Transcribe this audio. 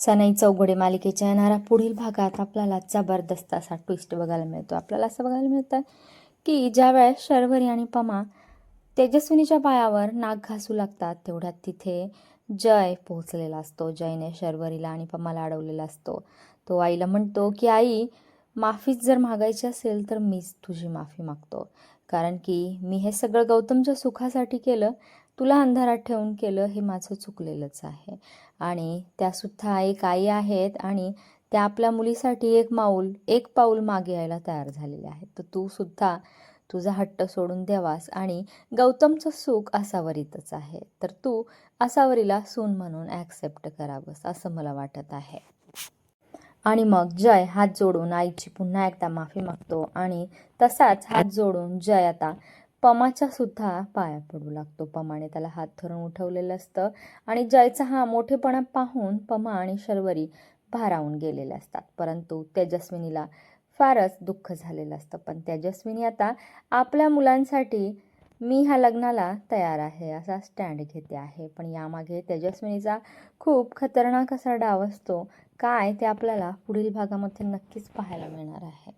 सनई चौघडे मालिकेच्या येणाऱ्या पुढील भागात आपल्याला जबरदस्त असा ट्विस्ट बघायला मिळतो. आपल्याला असं बघायला मिळतं की ज्यावेळेस शर्वरी आणि पमा तेजस्विनीच्या पायावर नाक घासू लागतात, तेवढ्यात तिथे जय पोहोचलेला असतो. जयने शर्वरीला आणि पमाला अडवलेला असतो. तो आईला म्हणतो की आई, माफीच जर मागायची असेल तर मीच तुझी माफी मागतो, कारण की मी हे सगळं गौतमच्या सुखासाठी केलं, तुला अंधारात ठेवून केलं, हे माझं चुकलेलंच आहे. आणि त्यासुद्धा एक आई आहेत आणि त्या आपल्या मुलीसाठी एक पाऊल मागे यायला तयार झालेले आहेत. तर तू सुद्धा तुझा हट्ट सोडून द्यावास आणि गौतमचं सुख आसावरीतच आहे, तर तू आसावरीला सून म्हणून ॲक्सेप्ट करावंस असं मला वाटत आहे. आणि मग जय हात जोडून आईची पुन्हा एकदा माफी मागतो आणि तसाच हात जोडून जय आता पमाच्या सुद्धा पाया पडू लागतो. पमाने त्याला हात धरून उठवलेलं असतं आणि जयचा हा मोठेपणा पाहून पमा आणि शर्वरी भारावून गेलेले असतात. परंतु तेजस्विनीला फारच दुःख झालेलं असतं. पण तेजस्विनी आता आपल्या मुलांसाठी मी ह्या लग्नाला तयार आहे असा स्टँड घेते आहे. पण यामागे तेजस्विनीचा खूप खतरनाक असा डाव असतो. काय ते आपल्याला पुढील भागामध्ये नक्कीच पाहायला मिळणार आहे.